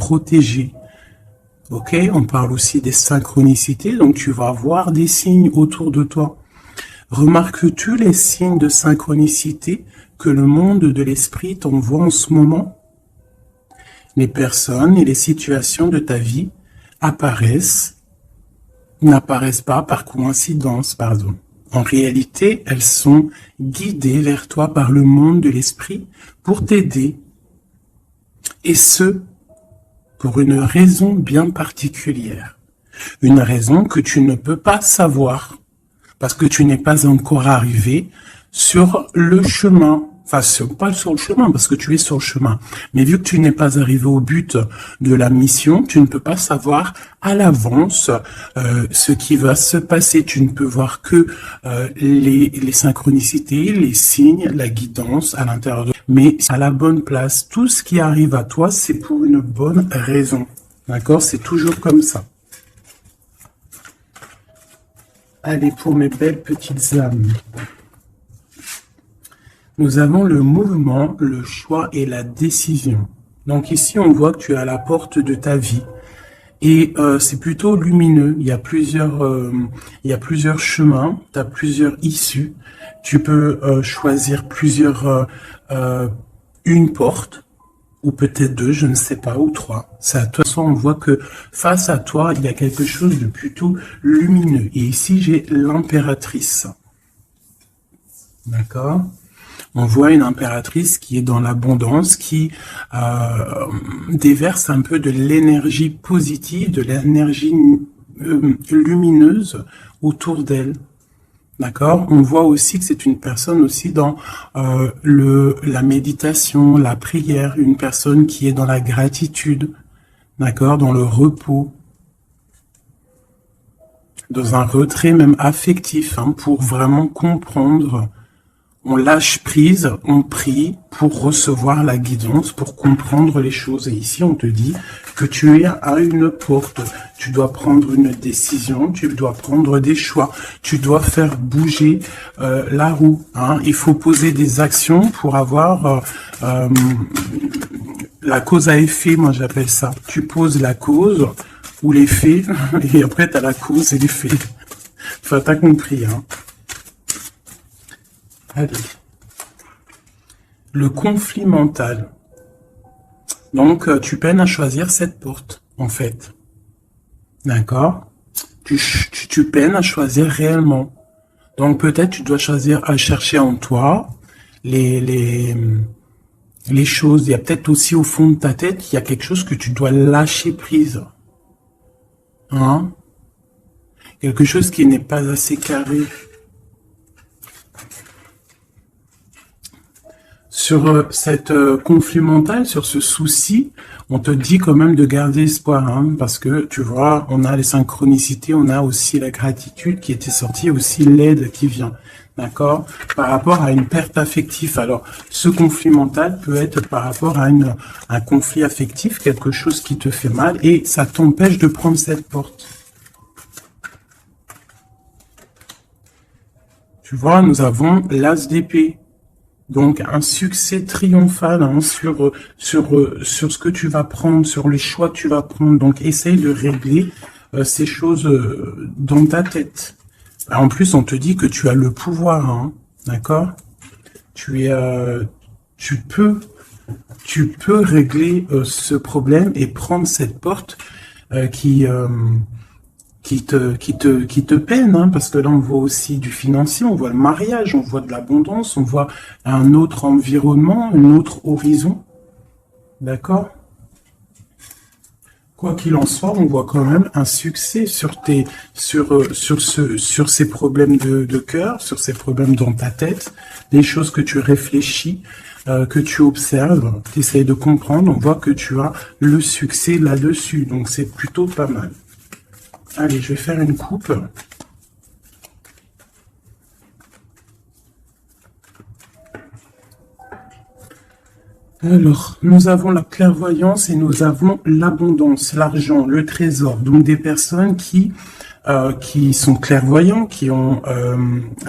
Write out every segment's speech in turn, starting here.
protéger. Ok, on parle aussi des synchronicités, donc tu vas voir des signes autour de toi. Remarques-tu les signes de synchronicité que le monde de l'esprit t'envoie en ce moment? Les personnes et les situations de ta vie n'apparaissent pas par coïncidence, pardon. En réalité, elles sont guidées vers toi par le monde de l'esprit pour t'aider. Et ce, pour une raison bien particulière. Une raison que tu ne peux pas savoir, parce que tu n'es pas encore arrivé sur le chemin. Enfin, pas sur le chemin, parce que tu es sur le chemin. Mais vu que tu n'es pas arrivé au but de la mission, tu ne peux pas savoir à l'avance ce qui va se passer. Tu ne peux voir que les synchronicités, les signes, la guidance à l'intérieur de... Mais à la bonne place, tout ce qui arrive à toi, c'est pour une bonne raison. D'accord? C'est toujours comme ça. Allez, pour mes belles petites âmes. Nous avons le mouvement, le choix et la décision. Donc ici, on voit que tu es à la porte de ta vie. Et c'est plutôt lumineux. Il y a plusieurs chemins, tu as plusieurs issues. Tu peux choisir une porte, ou peut-être deux, je ne sais pas, ou trois. Ça, de toute façon, on voit que face à toi, il y a quelque chose de plutôt lumineux. Et ici, j'ai l'impératrice. D'accord ? On voit une impératrice qui est dans l'abondance, qui déverse un peu de l'énergie positive, de l'énergie lumineuse autour d'elle. D'accord? On voit aussi que c'est une personne aussi dans la méditation, la prière, une personne qui est dans la gratitude, d'accord? Dans le repos, dans un retrait même affectif, hein, pour vraiment comprendre. On lâche prise, on prie pour recevoir la guidance, pour comprendre les choses. Et ici, on te dit que tu es à une porte. Tu dois prendre une décision, tu dois prendre des choix. Tu dois faire bouger la roue. Hein. Il faut poser des actions pour avoir la cause à effet, moi j'appelle ça. Tu poses la cause ou l'effet, et après tu as la cause et l'effet. Enfin, t'as compris, hein. Allez. Le conflit mental. Donc, tu peines à choisir cette porte, en fait. D'accord? Tu peines à choisir réellement. Donc, peut-être tu dois choisir à chercher en toi les choses. Il y a peut-être aussi au fond de ta tête, il y a quelque chose que tu dois lâcher prise. Hein? Quelque chose qui n'est pas assez carré. Sur cette conflit mental, sur ce souci, on te dit quand même de garder espoir, hein, parce que tu vois, on a les synchronicités, on a aussi la gratitude qui était sortie, aussi l'aide qui vient, d'accord? Par rapport à une perte affective. Alors, ce conflit mental peut être par rapport à un conflit affectif, quelque chose qui te fait mal, et ça t'empêche de prendre cette porte. Tu vois, nous avons l'as d'épée. Donc, un succès triomphal, hein, sur ce que tu vas prendre, sur les choix que tu vas prendre. Donc, essaye de régler ces choses dans ta tête. En plus, on te dit que tu as le pouvoir, hein, d'accord? Tu peux régler ce problème et prendre cette porte qui te peine, hein, parce que là on voit aussi du financier, on voit le mariage, on voit de l'abondance, on voit un autre environnement, un autre horizon, d'accord? Quoi qu'il en soit, on voit quand même un succès sur ces problèmes de cœur, sur ces problèmes dans ta tête, des choses que tu réfléchis, que tu observes, tu essayes de comprendre, on voit que tu as le succès là-dessus, donc c'est plutôt pas mal. Allez, je vais faire une coupe. Alors, nous avons la clairvoyance et nous avons l'abondance, l'argent, le trésor. Donc des personnes qui qui sont clairvoyants, qui ont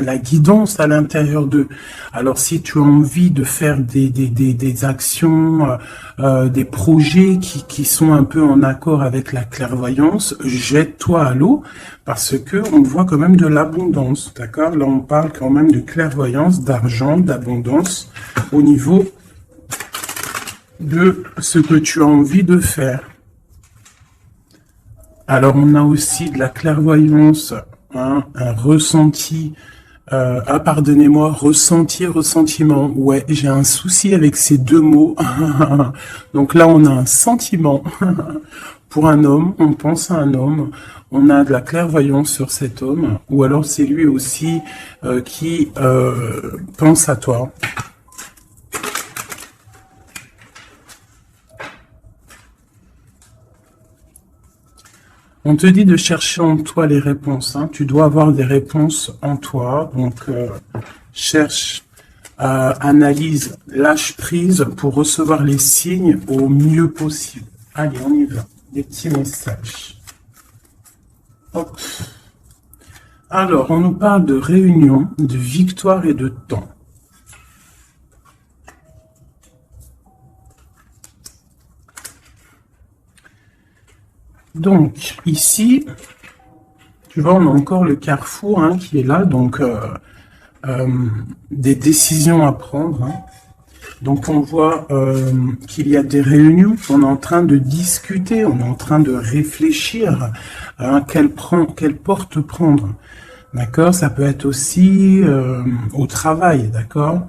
la guidance à l'intérieur d'eux. Alors si tu as envie de faire des actions, des projets qui sont un peu en accord avec la clairvoyance, jette-toi à l'eau, parce que on voit quand même de l'abondance, d'accord? Là on parle quand même de clairvoyance, d'argent, d'abondance au niveau de ce que tu as envie de faire. Alors, on a aussi de la clairvoyance, hein, un ressenti. Pardonnez-moi, ressenti, ressentiment. Ouais, j'ai un souci avec ces deux mots. Donc là, on a un sentiment pour un homme. On pense à un homme. On a de la clairvoyance sur cet homme. Ou alors, c'est lui aussi qui pense à toi. On te dit de chercher en toi les réponses. Hein. Tu dois avoir des réponses en toi. Donc, cherche, analyse, lâche prise pour recevoir les signes au mieux possible. Allez, on y va. Des petits messages. Hop. Alors, on nous parle de réunion, de victoire et de temps. Donc, ici, tu vois, on a encore le carrefour hein, qui est là, donc des décisions à prendre. Hein. Donc, on voit qu'il y a des réunions, on est en train de discuter, on est en train de réfléchir à quelle porte prendre. D'accord? Ça peut être aussi au travail, d'accord?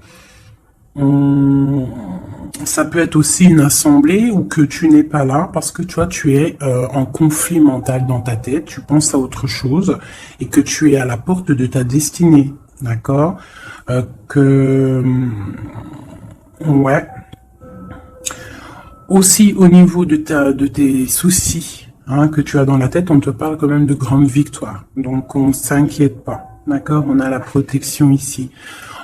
Ça peut être aussi une assemblée où que tu n'es pas là parce que tu es en conflit mental dans ta tête, tu penses à autre chose et que tu es à la porte de ta destinée, d'accord? Ouais. Aussi au niveau de tes soucis hein, que tu as dans la tête, on te parle quand même de grandes victoires. Donc on ne s'inquiète pas, d'accord? On a la protection ici.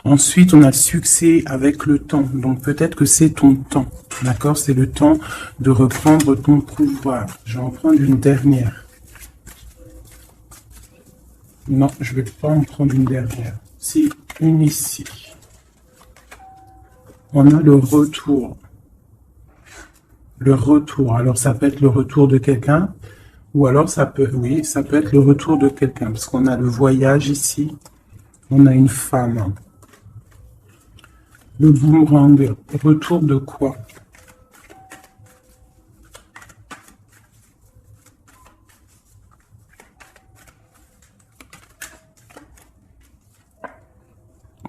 Ensuite, on a le succès avec le temps. Donc, peut-être que c'est ton temps. D'accord? C'est le temps de reprendre ton pouvoir. Je vais en prendre une dernière. Non, je ne vais pas en prendre une dernière. Si, une ici. On a le retour. Le retour. Alors, ça peut être le retour de quelqu'un. Ou alors, ça peut être le retour de quelqu'un. Parce qu'on a le voyage ici. On a une femme. Le boomerang, retour de quoi?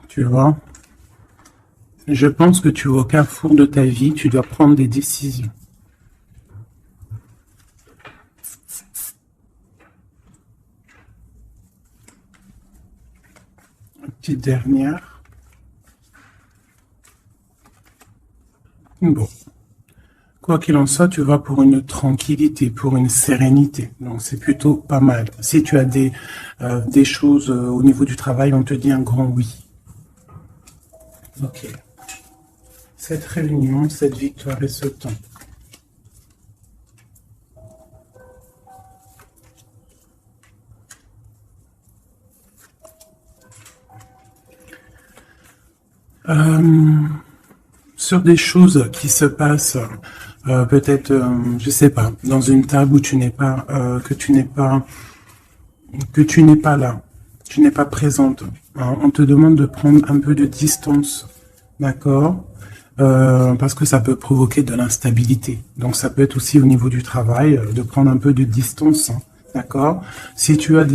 Tu vois? Je pense que tu es au carrefour de ta vie, tu dois prendre des décisions. Une petite dernière. Bon. Quoi qu'il en soit, tu vas pour une tranquillité, pour une sérénité. Donc, c'est plutôt pas mal. Si tu as des choses au niveau du travail, on te dit un grand oui. Ok. Cette réunion, cette victoire et ce temps. Sur des choses qui se passent, peut-être, je sais pas, dans une table où tu n'es pas, que tu n'es pas là, tu n'es pas présente. Hein, on te demande de prendre un peu de distance, d'accord, parce que ça peut provoquer de l'instabilité. Donc ça peut être aussi au niveau du travail de prendre un peu de distance, hein, d'accord. Si tu as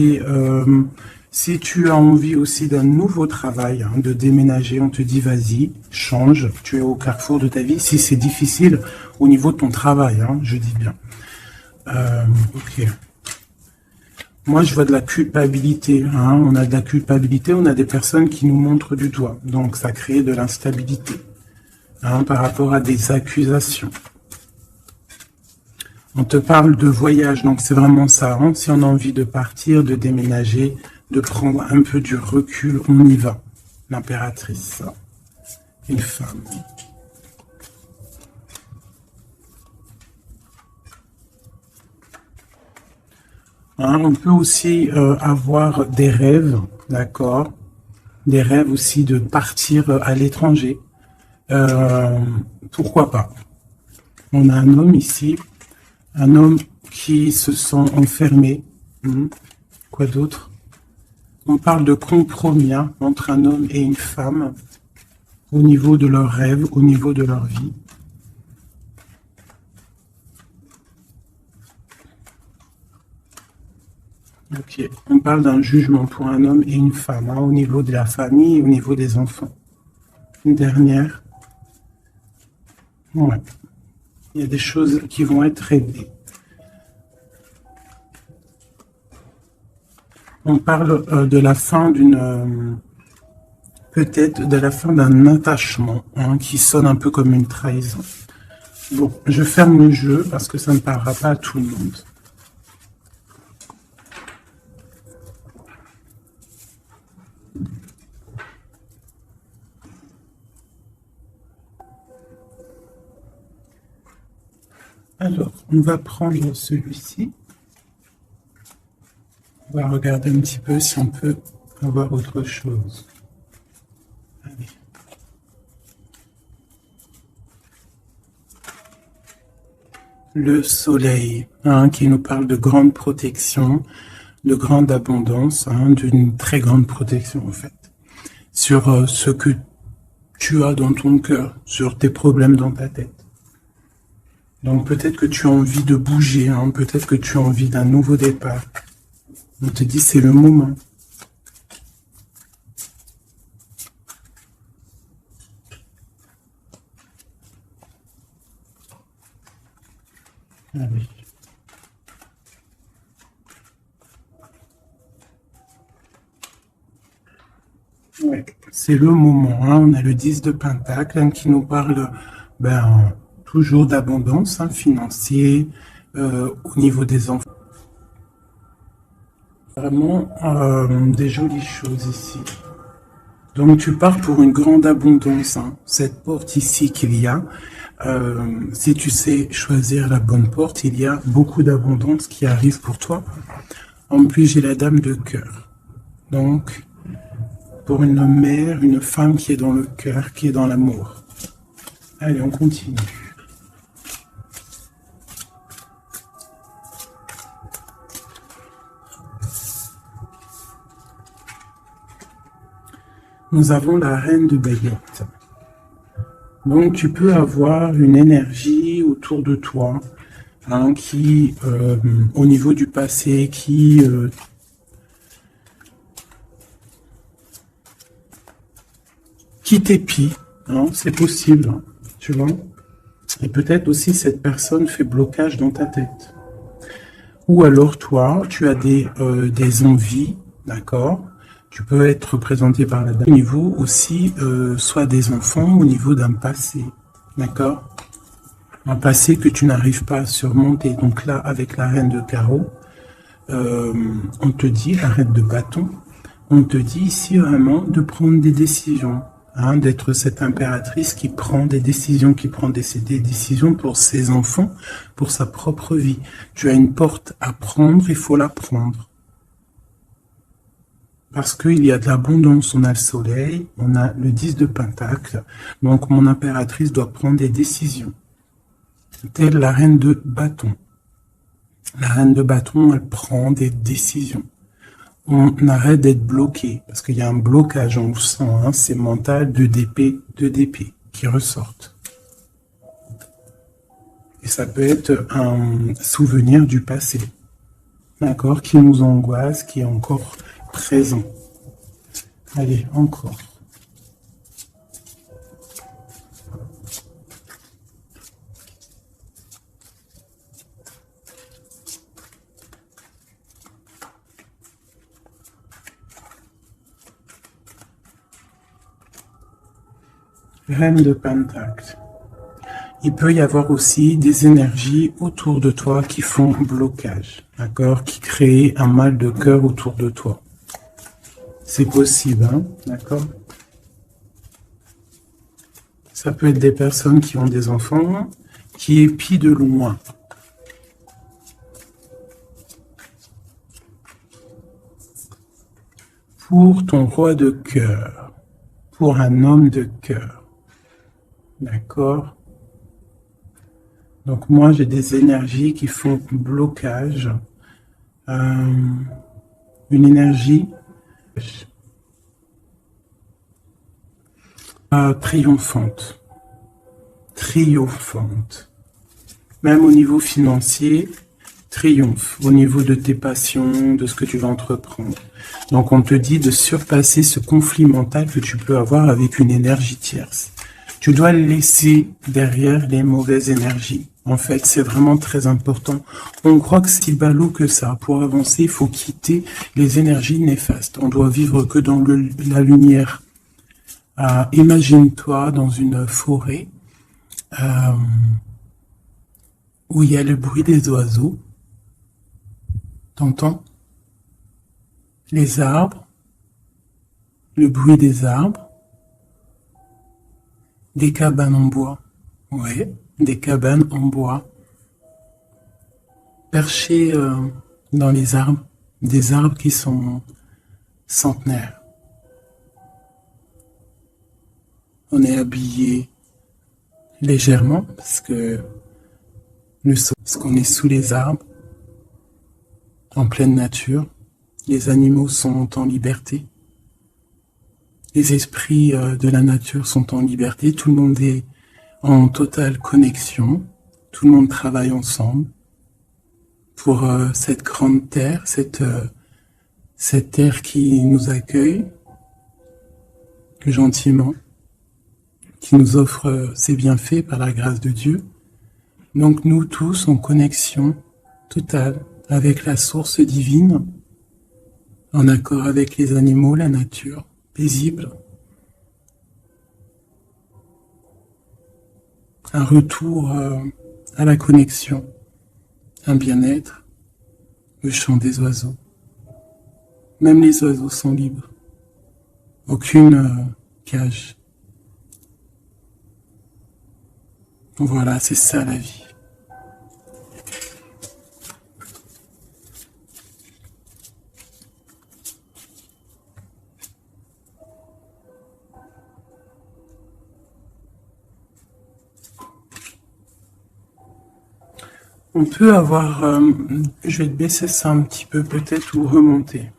si tu as envie aussi d'un nouveau travail, hein, de déménager, on te dit vas-y, change, tu es au carrefour de ta vie. Si c'est difficile au niveau de ton travail, hein, je dis bien. Ok. Moi, je vois de la culpabilité. Hein, on a de la culpabilité, on a des personnes qui nous montrent du doigt. Donc, ça crée de l'instabilité hein, par rapport à des accusations. On te parle de voyage, donc c'est vraiment ça. Hein, si on a envie de partir, de déménager, de prendre un peu du recul, on y va. L'impératrice, une femme. Hein, on peut aussi avoir des rêves, d'accord? Des rêves aussi de partir à l'étranger. Euh, Pourquoi pas? On a un homme ici, un homme qui se sent enfermé. Quoi d'autre? On parle de compromis hein, entre un homme et une femme au niveau de leurs rêves, au niveau de leur vie. Ok, on parle d'un jugement pour un homme et une femme hein, au niveau de la famille, au niveau des enfants. Une dernière. Ouais. Il y a des choses qui vont être réglées. On parle de la fin d'une... peut-être de la fin d'un attachement hein, qui sonne un peu comme une trahison. Bon, je ferme le jeu parce que ça ne parlera pas à tout le monde. Alors, on va prendre celui-ci. On va regarder un petit peu si on peut avoir autre chose. Allez. Le soleil, hein, qui nous parle de grande protection, de grande abondance, hein, d'une très grande protection en fait, sur ce que tu as dans ton cœur, sur tes problèmes dans ta tête. Donc peut-être que tu as envie de bouger, hein, peut-être que tu as envie d'un nouveau départ. On te dit c'est le moment. Allez. Ouais, c'est le moment. Hein. On a le 10 de Pentacle hein, qui nous parle toujours d'abondance hein, financière au niveau des enfants. Vraiment des jolies choses ici. Donc tu pars pour une grande abondance. Hein. Cette porte ici qu'il y a, si tu sais choisir la bonne porte, il y a beaucoup d'abondance qui arrive pour toi. En plus, j'ai la dame de cœur. Donc, pour une mère, une femme qui est dans le cœur, qui est dans l'amour. Allez, on continue. Nous avons la reine de baguette. Donc, tu peux avoir une énergie autour de toi, hein, qui, au niveau du passé, qui t'épie, hein, c'est possible, hein, tu vois. Et peut-être aussi cette personne fait blocage dans ta tête. Ou alors toi, tu as des envies, d'accord? Tu peux être représenté par la dame. Au niveau aussi, soit des enfants, au niveau d'un passé, d'accord? Un passé que tu n'arrives pas à surmonter. Donc là, avec la reine de carreau, on te dit, la reine de bâton, on te dit ici vraiment de prendre des décisions. Hein, d'être cette impératrice qui prend des décisions, qui prend des décisions pour ses enfants, pour sa propre vie. Tu as une porte à prendre, il faut la prendre. Parce qu'il y a de l'abondance, on a le soleil, on a le 10 de Pentacle, donc mon impératrice doit prendre des décisions. Telle la reine de bâton. La reine de bâton, elle prend des décisions. On arrête d'être bloqué, parce qu'il y a un blocage, on le sent, hein, c'est mental, 2 d'épée qui ressortent. Et ça peut être un souvenir du passé, d'accord, qui nous angoisse, qui est encore présent. Allez, encore. Reine de Pentacle. Il peut y avoir aussi des énergies autour de toi qui font blocage, d'accord, qui créent un mal de cœur autour de toi. C'est possible, hein, d'accord? Ça peut être des personnes qui ont des enfants, qui épient de loin. pour ton roi de cœur, pour un homme de cœur. D'accord? Donc moi, j'ai des énergies qui font blocage. Une énergie triomphante. Triomphante. Même au niveau financier, triomphe. Au niveau de tes passions, de ce que tu vas entreprendre. Donc on te dit de surpasser ce conflit mental que tu peux avoir avec une énergie tierce. Tu dois laisser derrière les mauvaises énergies. En fait, c'est vraiment très important. On croit que c'est si ballot que ça. Pour avancer, il faut quitter les énergies néfastes. On doit vivre que dans la lumière. Imagine-toi dans une forêt où il y a le bruit des oiseaux. T'entends? Les arbres, le bruit des arbres, des cabanes en bois. Oui, des cabanes en bois. Perchées dans les arbres, des arbres qui sont centenaires. On est habillé légèrement parce qu'on est sous les arbres, en pleine nature. Les animaux sont en liberté. Les esprits de la nature sont en liberté. Tout le monde est en totale connexion. Tout le monde travaille ensemble pour cette grande terre, cette terre qui nous accueille gentiment, qui nous offre ses bienfaits par la grâce de Dieu. Donc nous tous en connexion totale avec la source divine, en accord avec les animaux, la nature, paisible. Un retour à la connexion, un bien-être, le chant des oiseaux. Même les oiseaux sont libres. Aucune cage. Voilà, c'est ça la vie. On peut avoir, je vais te baisser ça un petit peu peut-être ou remonter.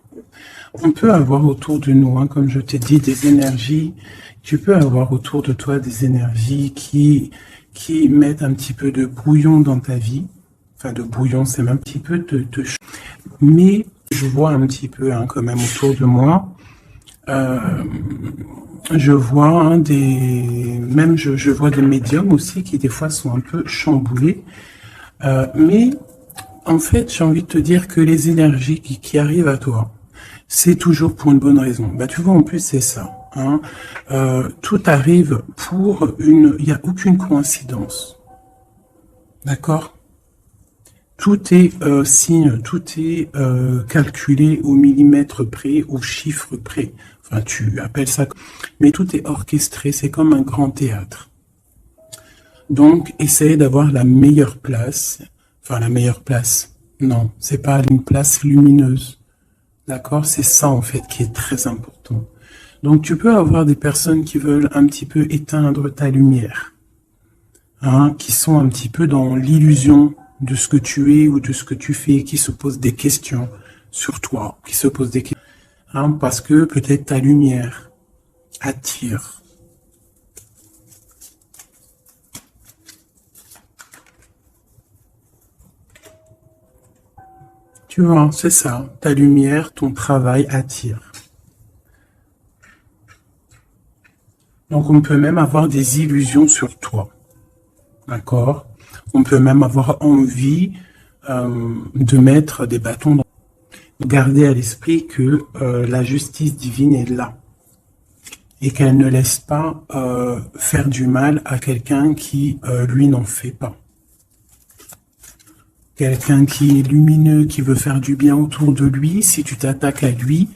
On peut avoir autour de nous, comme je t'ai dit, des énergies. Tu peux avoir autour de toi des énergies qui mettent un petit peu de bouillon dans ta vie. Enfin, de bouillon, c'est même un petit peu mais je vois un petit peu quand même autour de moi. Je vois je vois des médiums aussi qui des fois sont un peu chamboulés. Mais en fait, j'ai envie de te dire que les énergies qui arrivent à toi, c'est toujours pour une bonne raison. Tu vois, en plus, c'est ça. Tout arrive il n'y a aucune coïncidence. D'accord? Tout est signe, tout est calculé au millimètre près, au chiffre près. Enfin, tu appelles ça, mais tout est orchestré, c'est comme un grand théâtre. Donc, essaye d'avoir la meilleure place. Enfin, la meilleure place. Non, c'est pas une place lumineuse. D'accord? C'est ça, en fait, qui est très important. Donc, tu peux avoir des personnes qui veulent un petit peu éteindre ta lumière. Qui sont un petit peu dans l'illusion de ce que tu es ou de ce que tu fais, qui se posent des questions sur toi, qui se posent des questions. Parce que peut-être ta lumière attire. Tu vois, c'est ça. Ta lumière, ton travail attire. Donc, on peut même avoir des illusions sur toi. D'accord? On peut même avoir envie de mettre des bâtons dans... Gardez à l'esprit que la justice divine est là. Et qu'elle ne laisse pas faire du mal à quelqu'un qui, lui, n'en fait pas. Quelqu'un qui est lumineux, qui veut faire du bien autour de lui, si tu t'attaques à lui,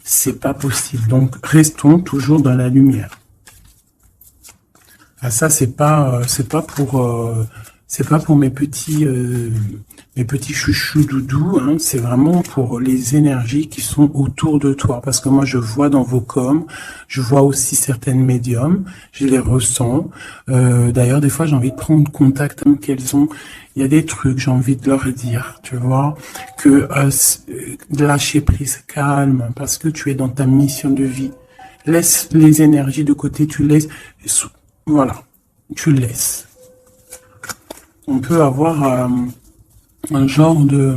c'est pas possible. Donc, restons toujours dans la lumière. Ça, c'est pas pour mes petits les petits chouchous doudous, hein, c'est vraiment pour les énergies qui sont autour de toi. Parce que moi, je vois dans vos coms, je vois aussi certaines médiums, je les ressens. D'ailleurs, des fois, j'ai envie de prendre contact avec elles ont. Il y a des trucs, j'ai envie de leur dire, tu vois, que lâcher prise, calme, parce que tu es dans ta mission de vie. Laisse les énergies de côté, tu laisses, voilà, tu laisses. On peut avoir un genre de...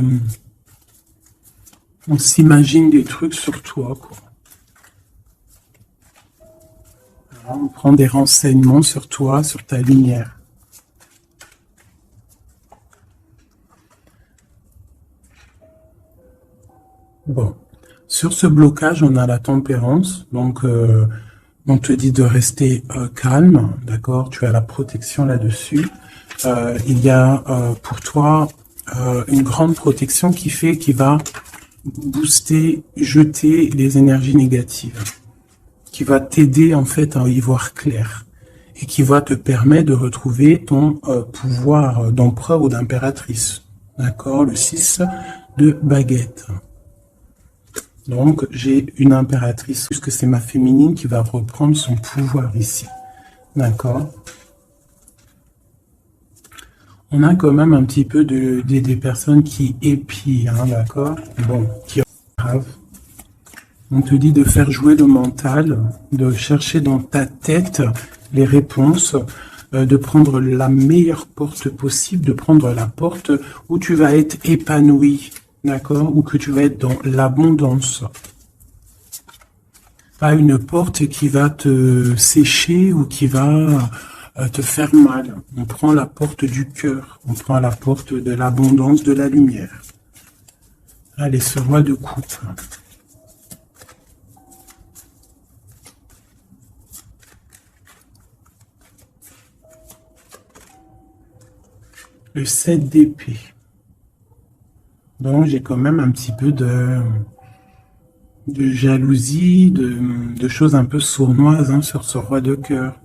On s'imagine des trucs sur toi, quoi. Alors, on prend des renseignements sur toi, sur ta lumière. Bon. Sur ce blocage, on a la tempérance. Donc, on te dit de rester calme, d'accord? Tu as la protection là-dessus. Il y a pour toi une grande protection qui va booster, jeter les énergies négatives, qui va t'aider en fait à y voir clair et qui va te permettre de retrouver ton pouvoir d'empereur ou d'impératrice. D'accord? Le 6 de baguette. Donc, j'ai une impératrice, puisque c'est ma féminine qui va reprendre son pouvoir ici. D'accord? On a quand même un petit peu des personnes qui épient, hein, d'accord? Bon, qui grave. On te dit de faire jouer le mental, de chercher dans ta tête les réponses, de prendre la meilleure porte possible, de prendre la porte où tu vas être épanoui, d'accord? Ou que tu vas être dans l'abondance. Pas une porte qui va te sécher ou qui va te faire mal. On prend la porte du cœur, on prend la porte de l'abondance, de la lumière. Allez, ce roi de coupe. Le 7 d'épée. Donc j'ai quand même un petit peu de jalousie, de choses un peu sournoises, hein, sur ce roi de cœur.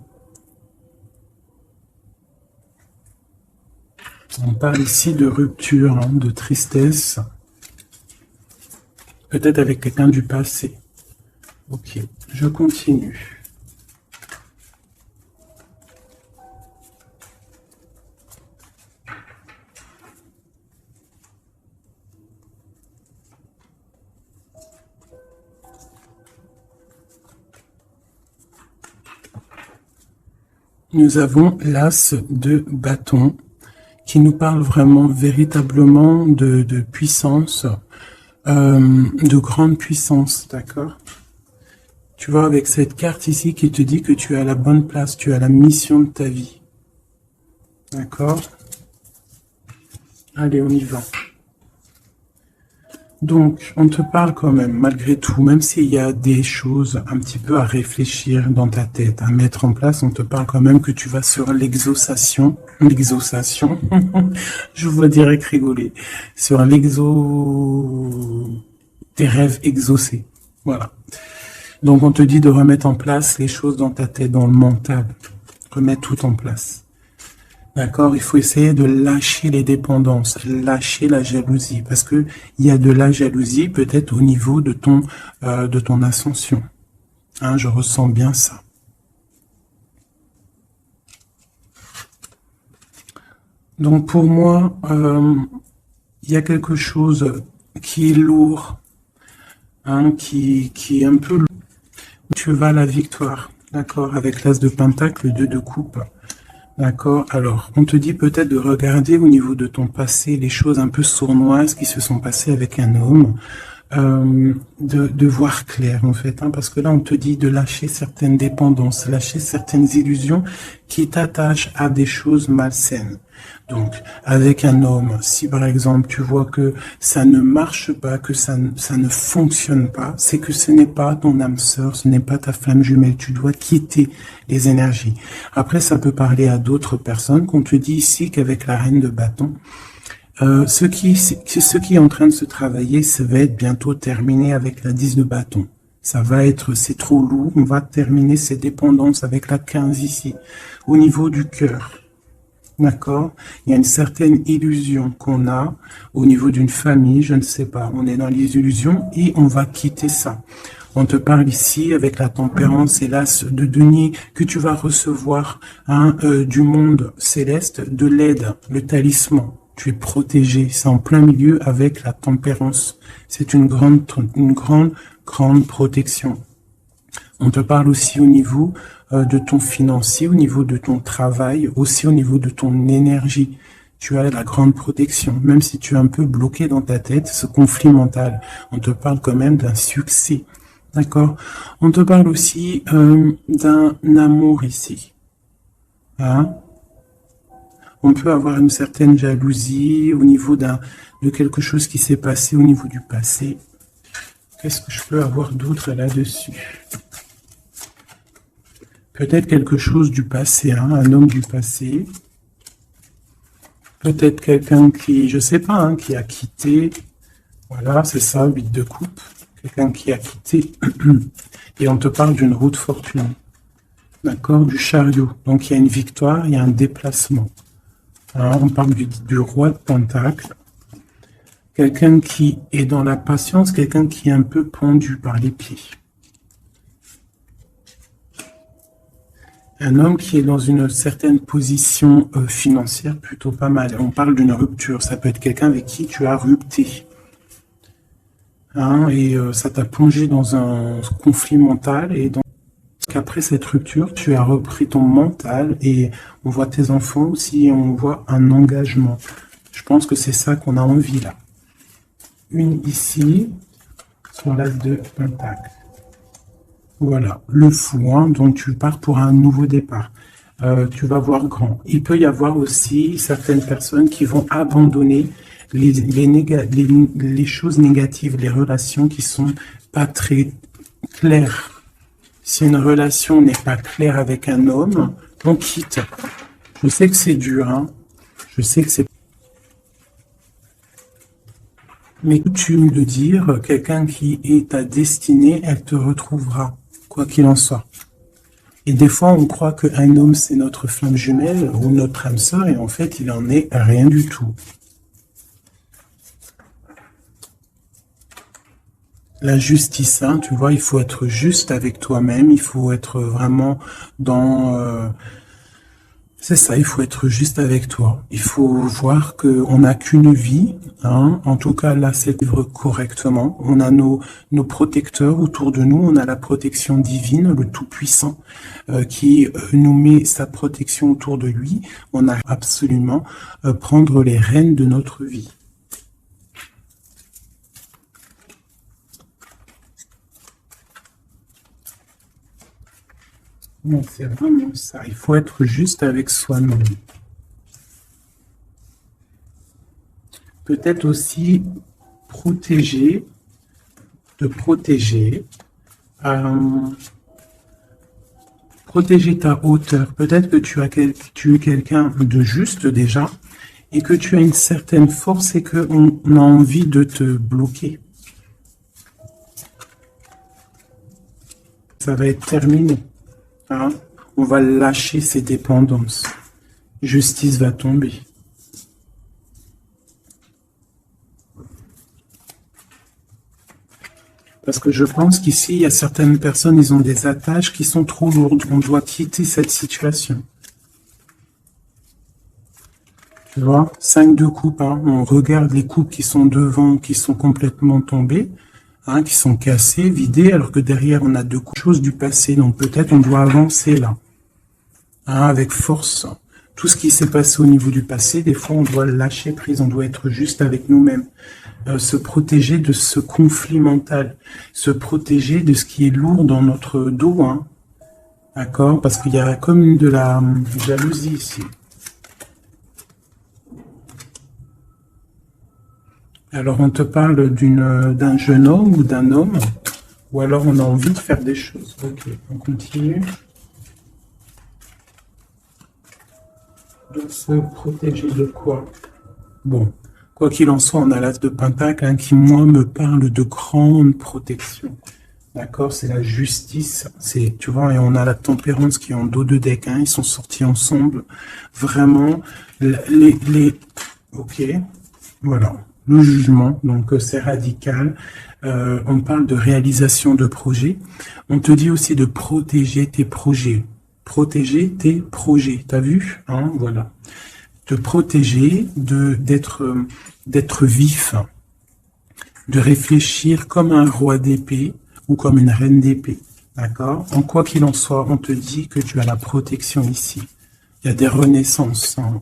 On parle ici de rupture, hein, de tristesse, peut-être avec quelqu'un du passé. Ok, je continue. Nous avons l'as de bâton qui nous parle vraiment véritablement de puissance, de grande puissance, d'accord? Tu vois, avec cette carte ici qui te dit que tu es à la bonne place, tu as la mission de ta vie. D'accord? Allez, on y va. Donc, on te parle quand même, malgré tout, même s'il y a des choses un petit peu à réfléchir dans ta tête, à mettre en place, on te parle quand même que tu vas sur l'exaucation, je vois direct rigoler, sur tes rêves exaucés, voilà. Donc, on te dit de remettre en place les choses dans ta tête, dans le mental, remettre tout en place. D'accord, il faut essayer de lâcher les dépendances, lâcher la jalousie, parce que il y a de la jalousie peut-être au niveau de ton ascension. Hein, je ressens bien ça. Donc pour moi, il y a quelque chose qui est lourd, hein, qui est un peu lourd. Tu vas à la victoire, d'accord, avec l'as de pentacle, le 2 de coupe. D'accord. Alors, on te dit peut-être de regarder au niveau de ton passé les choses un peu sournoises qui se sont passées avec un homme, de voir clair en fait, hein, parce que là on te dit de lâcher certaines dépendances, lâcher certaines illusions qui t'attachent à des choses malsaines. Donc, avec un homme, si par exemple tu vois que ça ne marche pas, que ça ne fonctionne pas, c'est que ce n'est pas ton âme sœur, ce n'est pas ta flamme jumelle, tu dois quitter les énergies. Après, ça peut parler à d'autres personnes, qu'on te dit ici qu'avec la reine de bâton, ce qui est en train de se travailler, ça va être bientôt terminé avec la 10 de bâton. Ça va être, c'est trop lourd, on va terminer ces dépendances avec la 15 ici, au niveau du cœur. D'accord? Il y a une certaine illusion qu'on a au niveau d'une famille, je ne sais pas. On est dans les illusions et on va quitter ça. On te parle ici avec la tempérance et l'as de denier que tu vas recevoir du monde céleste, de l'aide, le talisman. Tu es protégé. C'est en plein milieu avec la tempérance. C'est une grande protection. On te parle aussi au niveau de ton financier, au niveau de ton travail, aussi au niveau de ton énergie. Tu as la grande protection, même si tu es un peu bloqué dans ta tête, ce conflit mental. On te parle quand même d'un succès. D'accord? On te parle aussi d'un amour ici. Hein? On peut avoir une certaine jalousie au niveau de quelque chose qui s'est passé au niveau du passé. Qu'est-ce que je peux avoir d'autre là-dessus? Peut-être quelque chose du passé, hein, un homme du passé. Peut-être quelqu'un qui, je sais pas, hein, qui a quitté. Voilà, c'est ça, 8 de coupe. Quelqu'un qui a quitté. Et on te parle d'une route fortune. D'accord, du chariot. Donc il y a une victoire, il y a un déplacement. Alors, on parle du roi de Pentacle. Quelqu'un qui est dans la patience, quelqu'un qui est un peu pendu par les pieds. Un homme qui est dans une certaine position financière plutôt pas mal. On parle d'une rupture. Ça peut être quelqu'un avec qui tu as rupté. Hein, et ça t'a plongé dans un conflit mental. Et qu'après cette rupture, tu as repris ton mental. Et on voit tes enfants aussi. Et on voit un engagement. Je pense que c'est ça qu'on a envie là. Une ici, sur l'as de Pentacle. Voilà, le fou, hein, donc tu pars pour un nouveau départ. Tu vas voir grand. Il peut y avoir aussi certaines personnes qui vont abandonner les choses négatives, les relations qui sont pas très claires. Si une relation n'est pas claire avec un homme, on quitte. Je sais que c'est dur, hein. Je sais que c'est... Mais coutume de dire, quelqu'un qui est ta destinée, elle te retrouvera, quoi qu'il en soit. Et des fois, on croit qu'un homme, c'est notre flamme jumelle ou notre âme sœur, et en fait, il en est rien du tout. La justice, hein, tu vois, il faut être juste avec toi-même, il faut être vraiment dans... c'est ça, il faut être juste avec toi. Il faut voir qu'on n'a qu'une vie, hein. En tout cas, là, c'est vivre correctement. On a nos protecteurs autour de nous. On a la protection divine, le Tout-Puissant, qui nous met sa protection autour de lui. On a absolument prendre les rênes de notre vie. Non, c'est vraiment ça. Il faut être juste avec soi-même. Peut-être aussi protéger, protéger ta hauteur. Peut-être que tu es quelqu'un de juste déjà et que tu as une certaine force et qu'on a envie de te bloquer. Ça va être terminé. Hein? On va lâcher ses dépendances. Justice va tomber. Parce que je pense qu'ici, il y a certaines personnes, ils ont des attaches qui sont trop lourdes. On doit quitter cette situation. Tu vois, 5 de coupe. Hein? On regarde les coupes qui sont devant, qui sont complètement tombées. Hein, qui sont cassés, vidés, alors que derrière on a deux choses du passé, donc peut-être on doit avancer là, hein, avec force. Tout ce qui s'est passé au niveau du passé, des fois on doit lâcher prise, on doit être juste avec nous-mêmes, se protéger de ce conflit mental, se protéger de ce qui est lourd dans notre dos, hein, d'accord, parce qu'il y a comme de la jalousie ici. Alors, on te parle d'un jeune homme ou d'un homme, ou alors on a envie de faire des choses. Ok, on continue. De se protéger de quoi? Bon, quoi qu'il en soit, on a l'as de Pentacle hein, qui, moi, me parle de grande protection. D'accord, c'est la justice. C'est, tu vois, et on a la tempérance qui est en dos de deck. Hein, ils sont sortis ensemble. Vraiment, ok, voilà. Le jugement, donc c'est radical. On parle de réalisation de projets. On te dit aussi de protéger tes projets. Protéger tes projets. T'as vu, hein, voilà. Te protéger, d'être vif, de réfléchir comme un roi d'épée ou comme une reine d'épée. D'accord? En quoi qu'il en soit, on te dit que tu as la protection ici. Il y a des renaissances. Hein.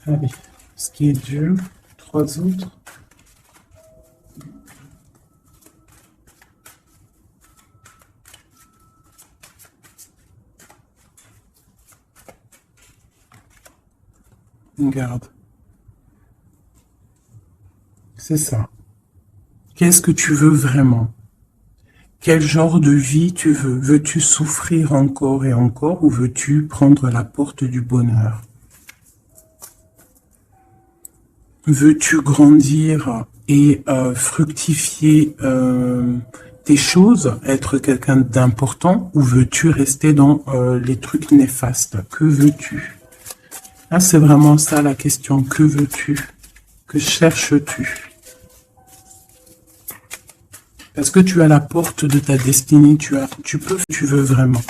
Allez, ce qui est dur, 3 autres. Regarde. C'est ça. Qu'est-ce que tu veux vraiment? Quel genre de vie tu veux? Veux-tu souffrir encore et encore ou veux-tu prendre la porte du bonheur? Veux-tu grandir et fructifier tes choses, être quelqu'un d'important ou veux-tu rester dans les trucs néfastes? Que veux-tu? Ah, c'est vraiment ça la question. Que veux-tu? Que cherches-tu? Parce que tu as la porte de ta destinée, tu peux, tu veux vraiment.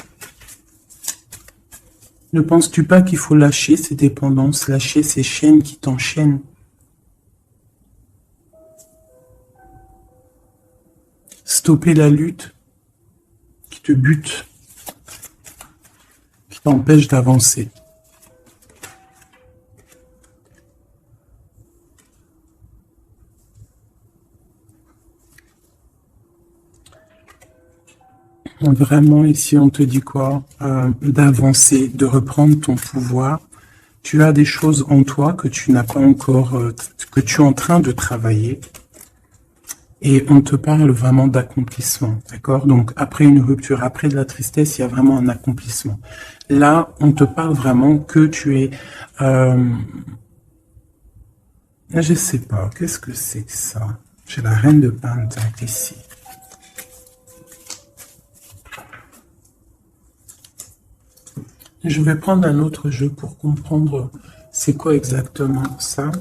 Ne penses-tu pas qu'il faut lâcher ces dépendances, lâcher ces chaînes qui t'enchaînent? Stopper la lutte qui te bute, qui t'empêche d'avancer. Vraiment, ici, on te dit quoi? D'avancer, de reprendre ton pouvoir. Tu as des choses en toi que tu n'as pas encore, que tu es en train de travailler. Et on te parle vraiment d'accomplissement, d'accord? Donc, après une rupture, après de la tristesse, il y a vraiment un accomplissement. Là, on te parle vraiment que tu es... je sais pas, qu'est-ce que c'est que ça? J'ai la reine de Pentacle ici. Je vais prendre un autre jeu pour comprendre c'est quoi exactement ça.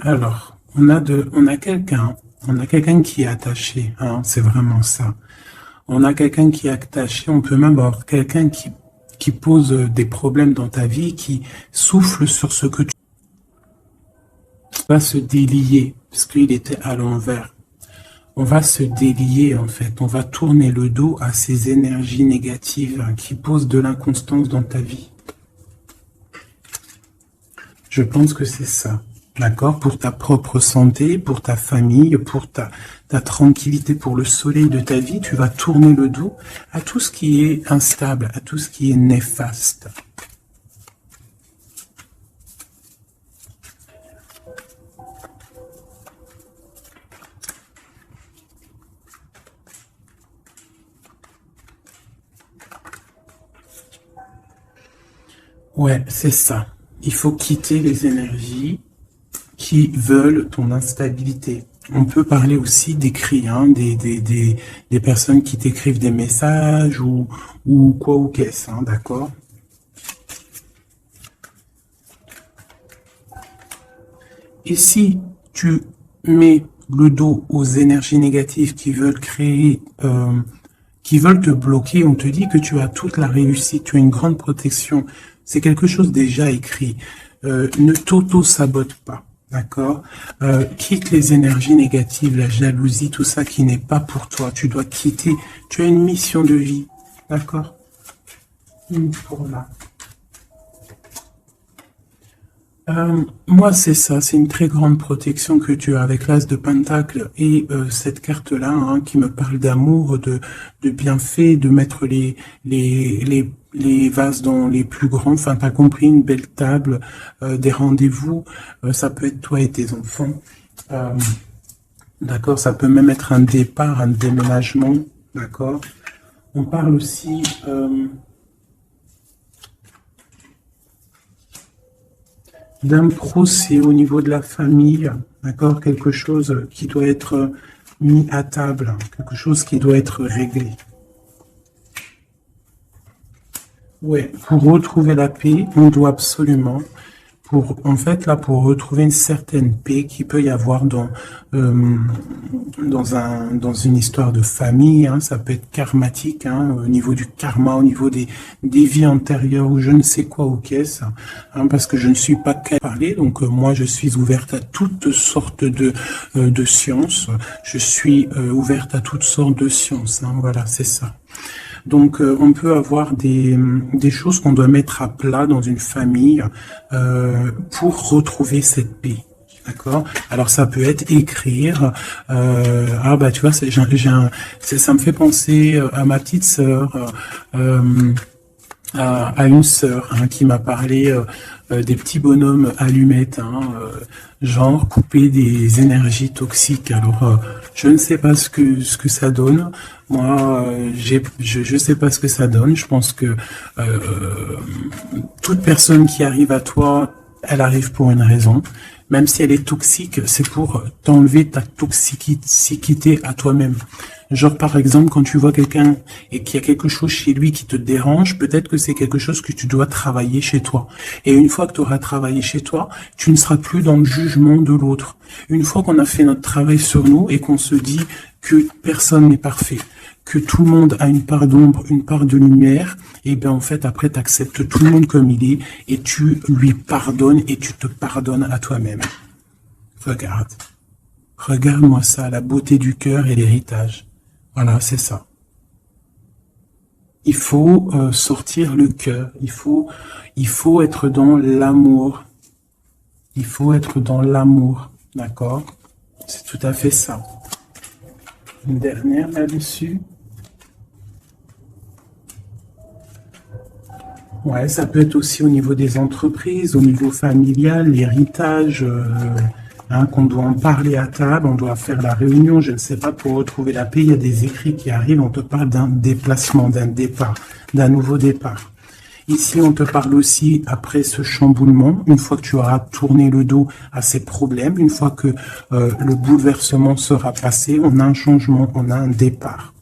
Alors, on a quelqu'un qui est attaché, hein, c'est vraiment ça. On a quelqu'un qui est attaché, on peut même avoir quelqu'un qui pose des problèmes dans ta vie, qui souffle sur ce que tu vas se délier, parce qu'il était à l'envers. On va se délier en fait, on va tourner le dos à ces énergies négatives hein, qui posent de l'inconstance dans ta vie. Je pense que c'est ça. D'accord? Pour ta propre santé, pour ta famille, pour ta tranquillité, pour le soleil de ta vie, tu vas tourner le dos à tout ce qui est instable, à tout ce qui est néfaste. Ouais, c'est ça. Il faut quitter les énergies qui veulent ton instabilité. On peut parler aussi d'écrits, hein, des personnes qui t'écrivent des messages ou quoi ou qu'est-ce, hein, d'accord? Et si tu mets le dos aux énergies négatives qui veulent créer, qui veulent te bloquer, on te dit que tu as toute la réussite, tu as une grande protection. C'est quelque chose déjà écrit. Ne t'auto-sabote pas. D'accord? Quitte les énergies négatives, la jalousie, tout ça qui n'est pas pour toi. Tu dois quitter. Tu as une mission de vie. D'accord? Pour là. Moi, c'est ça, c'est une très grande protection que tu as avec l'As de Pentacle et cette carte-là hein, qui me parle d'amour, de bienfait, de mettre les vases dans les plus grands. Enfin, t'as compris, une belle table, des rendez-vous. Ça peut être toi et tes enfants. D'accord, ça peut même être un départ, un déménagement. D'accord. On parle aussi. D'un procès au niveau de la famille, d'accord, quelque chose qui doit être mis à table, quelque chose qui doit être réglé. Ouais, pour retrouver la paix, on doit absolument, en fait, là, pour retrouver une certaine paix qu'il peut y avoir dans une histoire de famille, hein, ça peut être karmatique, hein, au niveau du karma, au niveau des vies antérieures ou je ne sais quoi ou qu'est-ce, hein, parce que je ne suis pas qu'à parler, donc moi je suis ouverte à toutes sortes de sciences, je suis ouverte à toutes sortes de sciences, hein, voilà, c'est ça. Donc, on peut avoir des choses qu'on doit mettre à plat dans une famille pour retrouver cette paix. D'accord. Alors ça peut être écrire. Ah bah tu vois, ça me fait penser à ma petite sœur, à une sœur hein, qui m'a parlé des petits bonhommes allumettes, hein, genre couper des énergies toxiques. Alors je ne sais pas ce que ça donne. Moi, je sais pas ce que ça donne. Je pense que toute personne qui arrive à toi, elle arrive pour une raison. Même si elle est toxique, c'est pour t'enlever ta toxicité à toi-même. Genre, par exemple, quand tu vois quelqu'un et qu'il y a quelque chose chez lui qui te dérange, peut-être que c'est quelque chose que tu dois travailler chez toi. Et une fois que tu auras travaillé chez toi, tu ne seras plus dans le jugement de l'autre. Une fois qu'on a fait notre travail sur nous et qu'on se dit que personne n'est parfait, que tout le monde a une part d'ombre, une part de lumière, et bien en fait après tu acceptes tout le monde comme il est et tu lui pardonnes et tu te pardonnes à toi-même. Regarde. Regarde-moi ça, la beauté du cœur et l'héritage. Voilà, c'est ça. Il faut sortir le cœur, il faut être dans l'amour. Il faut être dans l'amour, d'accord? C'est tout à fait ça. Une dernière là-dessus. Ouais, ça peut être aussi au niveau des entreprises, au niveau familial, l'héritage, hein, qu'on doit en parler à table, on doit faire la réunion, je ne sais pas, pour retrouver la paix. Il y a des écrits qui arrivent, on te parle d'un déplacement, d'un départ, d'un nouveau départ. Ici, on te parle aussi, après ce chamboulement, une fois que tu auras tourné le dos à ces problèmes, une fois que le bouleversement sera passé, on a un changement, on a un départ.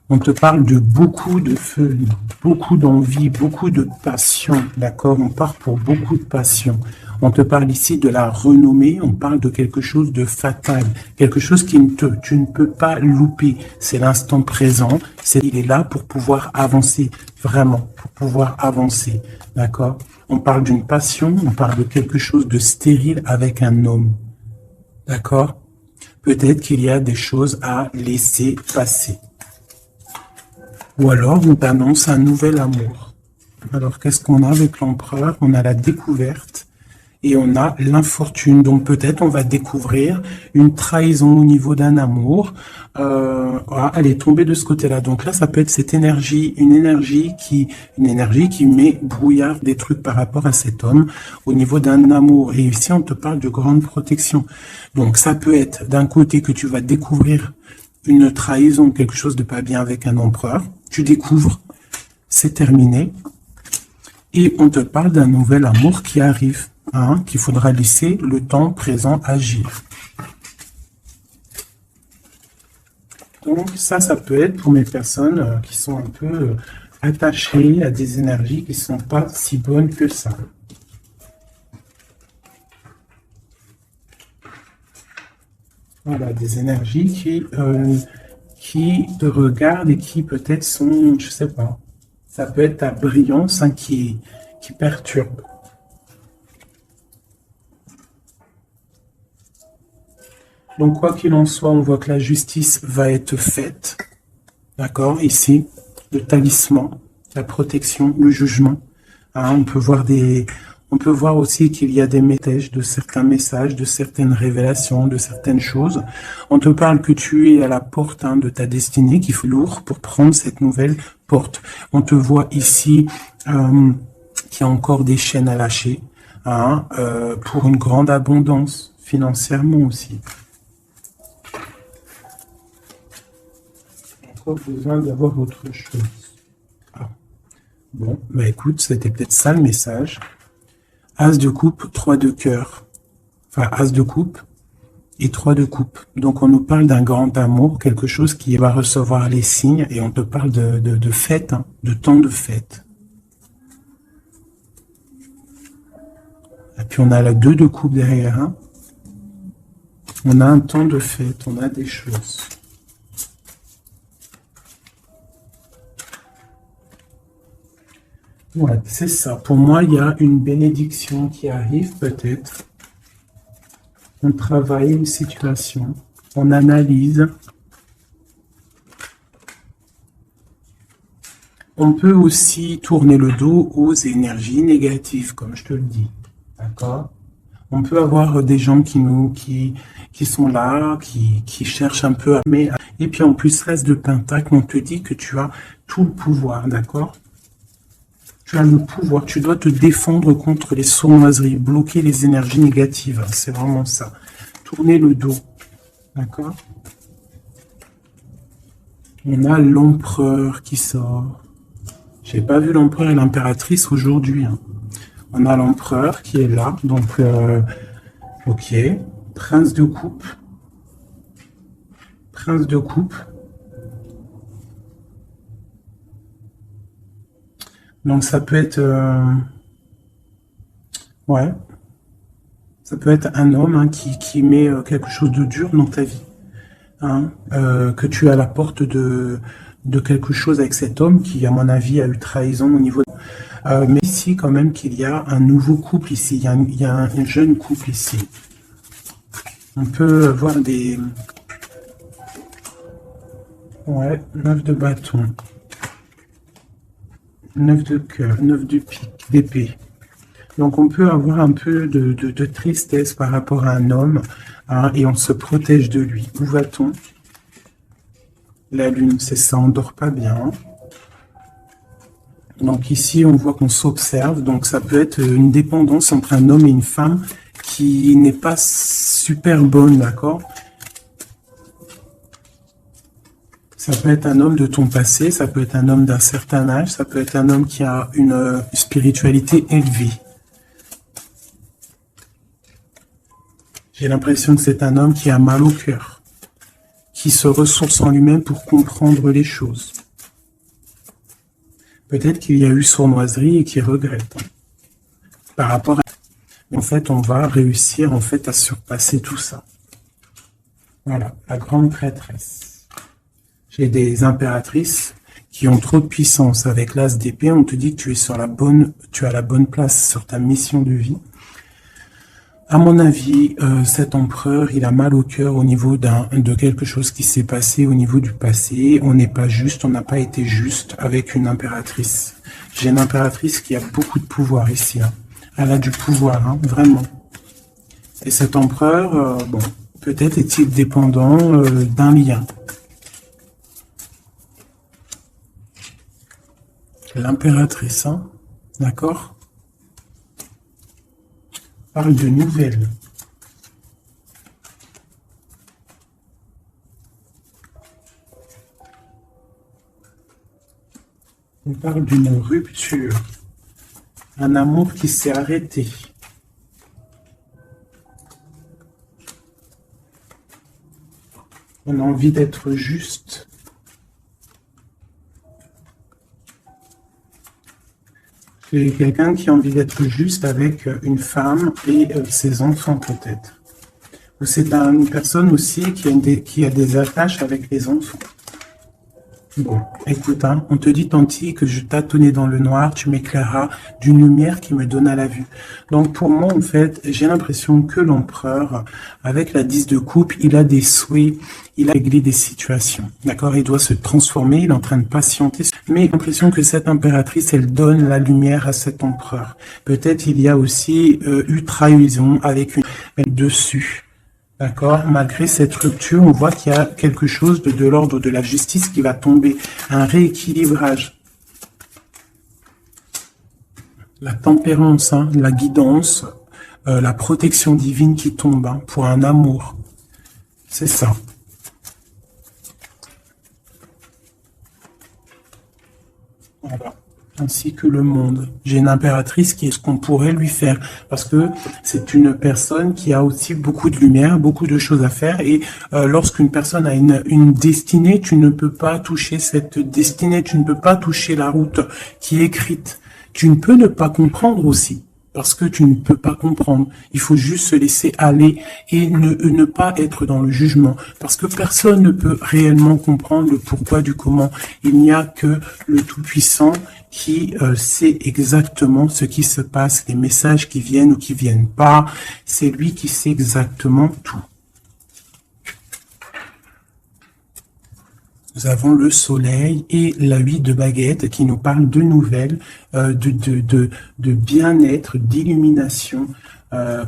On te parle de beaucoup de feu, beaucoup d'envie, beaucoup de passion, d'accord? On part pour beaucoup de passion. On te parle ici de la renommée, on parle de quelque chose de fatal, quelque chose tu ne peux pas louper. C'est l'instant présent, il est là pour pouvoir avancer, vraiment, pour pouvoir avancer, d'accord? On parle d'une passion, on parle de quelque chose de stérile avec un homme, d'accord? Peut-être qu'il y a des choses à laisser passer. Ou alors, on t'annonce un nouvel amour. Alors, qu'est-ce qu'on a avec l'empereur? On a la découverte et on a l'infortune. Donc, peut-être on va découvrir une trahison au niveau d'un amour. Elle est tombée de ce côté-là. Donc là, ça peut être cette énergie, une énergie qui met brouillard des trucs par rapport à cet homme au niveau d'un amour. Et ici, on te parle de grande protection. Donc, ça peut être d'un côté que tu vas découvrir une trahison, quelque chose de pas bien avec un empereur. Tu découvres, c'est terminé. Et on te parle d'un nouvel amour qui arrive, hein, qu'il faudra laisser le temps présent agir. Donc ça peut être pour mes personnes qui sont un peu attachées à des énergies qui ne sont pas si bonnes que ça. Voilà, des énergies qui te regardent et qui peut-être sont, je sais pas, ça peut être ta brillance hein, qui perturbe. Donc quoi qu'il en soit, on voit que la justice va être faite, d'accord, ici, le talisman, la protection, le jugement. Hein, on peut voir aussi qu'il y a des messages, de certains messages, de certaines révélations, de certaines choses. On te parle que tu es à la porte de ta destinée, qu'il faut lourd pour prendre cette nouvelle porte. On te voit ici qu'il y a encore des chaînes à lâcher, hein, pour une grande abondance, financièrement aussi. Encore besoin d'avoir autre chose. Ah. Bon, bah écoute, c'était peut-être ça le message. As de coupe, 3 de cœur. Enfin, As de coupe et 3 de coupe. Donc, on nous parle d'un grand amour, quelque chose qui va recevoir les signes, et on te parle de fête, hein, de temps de fête. Et puis, on a la 2 de coupe derrière. Hein. On a un temps de fête, on a des choses. Ouais, c'est ça. Pour moi, il y a une bénédiction qui arrive, peut-être. On travaille une situation, on analyse. On peut aussi tourner le dos aux énergies négatives, comme je te le dis. D'accord? On peut avoir des gens qui sont là, qui cherchent un peu à... Et puis en plus, reste de Pentacle, on te dit que tu as tout le pouvoir, d'accord? Tu as le pouvoir, tu dois te défendre contre les sournoiseries, bloquer les énergies négatives, c'est vraiment ça. Tourner le dos, d'accord? On a l'empereur qui sort. J'ai pas vu l'empereur et l'impératrice aujourd'hui. Hein. On a l'empereur qui est là, donc ok. Prince de coupe. Prince de coupe. Donc ça peut être, ouais, ça peut être un homme hein, qui met quelque chose de dur dans ta vie, hein, que tu es à la porte de quelque chose avec cet homme qui, à mon avis, a eu trahison au niveau. Mais ici, quand même, qu'il y a un nouveau couple ici, il y a un jeune couple ici. On peut voir des, ouais, 9 de bâton. 9 de cœur, 9 de pique, d'épée. Donc on peut avoir un peu de tristesse par rapport à un homme, hein, et on se protège de lui. Où va-t-on? La lune, c'est ça, on dort pas bien. Donc ici, on voit qu'on s'observe, donc ça peut être une dépendance entre un homme et une femme qui n'est pas super bonne, d'accord? Ça peut être un homme de ton passé, ça peut être un homme d'un certain âge, ça peut être un homme qui a une spiritualité élevée. J'ai l'impression que c'est un homme qui a mal au cœur, qui se ressource en lui-même pour comprendre les choses. Peut-être qu'il y a eu sournoiserie et qu'il regrette. Hein, par rapport à... En fait, on va réussir en fait à surpasser tout ça. Voilà, la grande prêtresse. J'ai des impératrices qui ont trop de puissance. Avec l'as d'épée, on te dit que tu es sur tu as la bonne place sur ta mission de vie. À mon avis, cet empereur, il a mal au cœur au niveau de quelque chose qui s'est passé au niveau du passé. On n'est pas juste, on n'a pas été juste avec une impératrice. J'ai une impératrice qui a beaucoup de pouvoir ici. Hein. Elle a du pouvoir, hein, vraiment. Et cet empereur, bon, peut-être est-il dépendant d'un lien. L'impératrice, hein, d'accord? Parle de nouvelles. On parle d'une rupture. Un amour qui s'est arrêté. On a envie d'être juste. C'est quelqu'un qui a envie d'être juste avec une femme et ses enfants peut-être. Ou c'est une personne aussi qui a des attaches avec les enfants. Bon, écoute, hein, on te dit, Tanti, que je tâtonnais dans le noir, tu m'éclairas d'une lumière qui me donne à la vue. Donc, pour moi, en fait, j'ai l'impression que l'empereur, avec la 10 de coupe, il a des souhaits, il a réglé des situations. D'accord? Il doit se transformer, il est en train de patienter. Mais j'ai l'impression que cette impératrice, elle donne la lumière à cet empereur. Peut-être il y a aussi eu trahison avec une dessus. D'accord? Malgré cette rupture, on voit qu'il y a quelque chose de l'ordre de la justice qui va tomber. Un rééquilibrage. La tempérance, hein, la guidance, la protection divine qui tombe hein, pour un amour. C'est ça. Voilà. Ainsi que le monde. J'ai une impératrice qui est ce qu'on pourrait lui faire, parce que c'est une personne qui a aussi beaucoup de lumière, beaucoup de choses à faire, et lorsqu'une personne a une destinée, tu ne peux pas toucher cette destinée, tu ne peux pas toucher la route qui est écrite. Tu ne peux ne pas comprendre aussi, parce que tu ne peux pas comprendre. Il faut juste se laisser aller et ne pas être dans le jugement, parce que personne ne peut réellement comprendre le pourquoi du comment. Il n'y a que le Tout-Puissant qui sait exactement ce qui se passe, les messages qui viennent ou qui viennent pas. C'est lui qui sait exactement tout. Nous avons le soleil et la 8 de baguette qui nous parle de nouvelles, de bien-être, d'illumination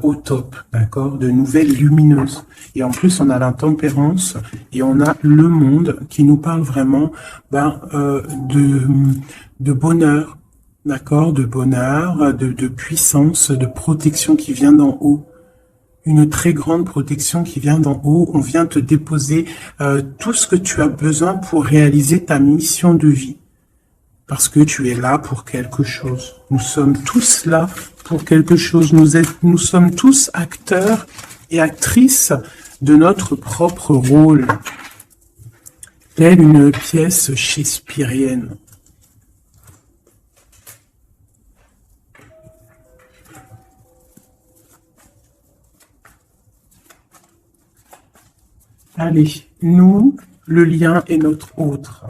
au top, d'accord, de nouvelles lumineuses. Et en plus, on a la tempérance et on a le monde qui nous parle vraiment de bonheur, d'accord, de bonheur, de puissance, de protection qui vient d'en haut. Une très grande protection qui vient d'en haut. On vient te déposer tout ce que tu as besoin pour réaliser ta mission de vie. Parce que tu es là pour quelque chose. Nous sommes tous là pour quelque chose. Nous sommes tous acteurs et actrices de notre propre rôle. Telle une pièce shakespearienne. Allez, nous, le lien est notre autre.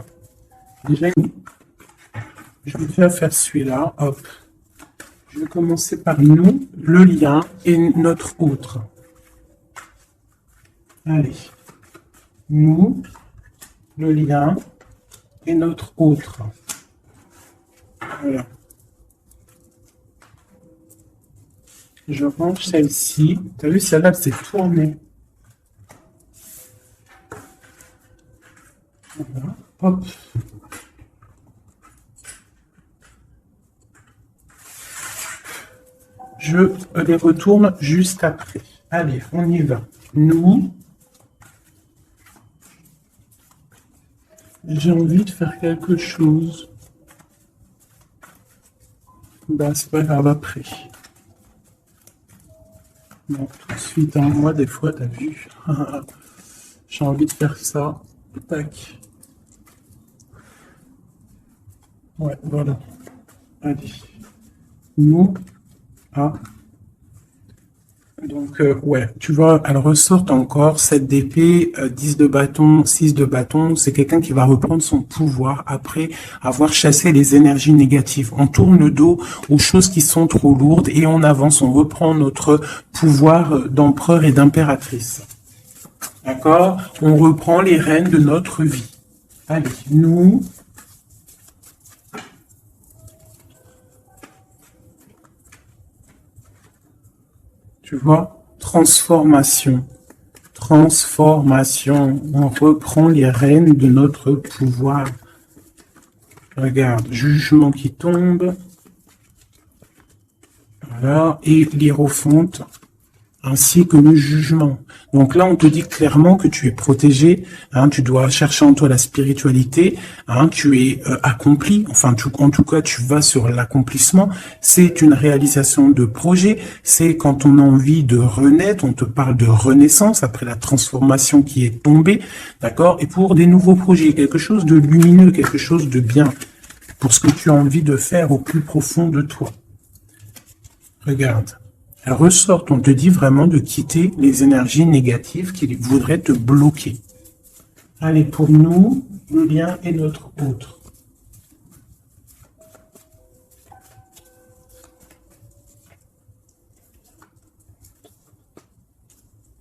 Déjà, je vais faire celui-là, hop. Je vais commencer par nous, le lien et notre autre. Allez, nous, le lien et notre autre. Voilà. Je range celle-ci. Tu as vu, celle-là, c'est tourné. Voilà. Hop. Je les retourne juste après. Allez, on y va. Nous, j'ai envie de faire quelque chose. Ben, c'est pas grave après. Bon, tout de suite, hein, moi, des fois, t'as vu. J'ai envie de faire ça. Tac. Ouais, voilà. Allez. Nous. Ah. Donc, ouais, tu vois, elle ressort encore, 7 d'épée, 10 de bâton, 6 de bâton. C'est quelqu'un qui va reprendre son pouvoir après avoir chassé les énergies négatives. On tourne le dos aux choses qui sont trop lourdes et on avance, on reprend notre pouvoir d'empereur et d'impératrice. D'accord? On reprend les rênes de notre vie. Allez, nous... Tu vois, transformation. Transformation. On reprend les rênes de notre pouvoir. Regarde, jugement qui tombe. Voilà, et l'hiérophante, ainsi que le jugement. Donc là, on te dit clairement que tu es protégé, hein, tu dois chercher en toi la spiritualité, hein, tu es accompli, enfin, en tout cas, tu vas sur l'accomplissement. C'est une réalisation de projet, c'est quand on a envie de renaître, on te parle de renaissance après la transformation qui est tombée, d'accord, et pour des nouveaux projets, quelque chose de lumineux, quelque chose de bien, pour ce que tu as envie de faire au plus profond de toi. Regarde. Elle ressort, on te dit vraiment de quitter les énergies négatives qui voudraient te bloquer. Allez, pour nous, le lien et notre autre.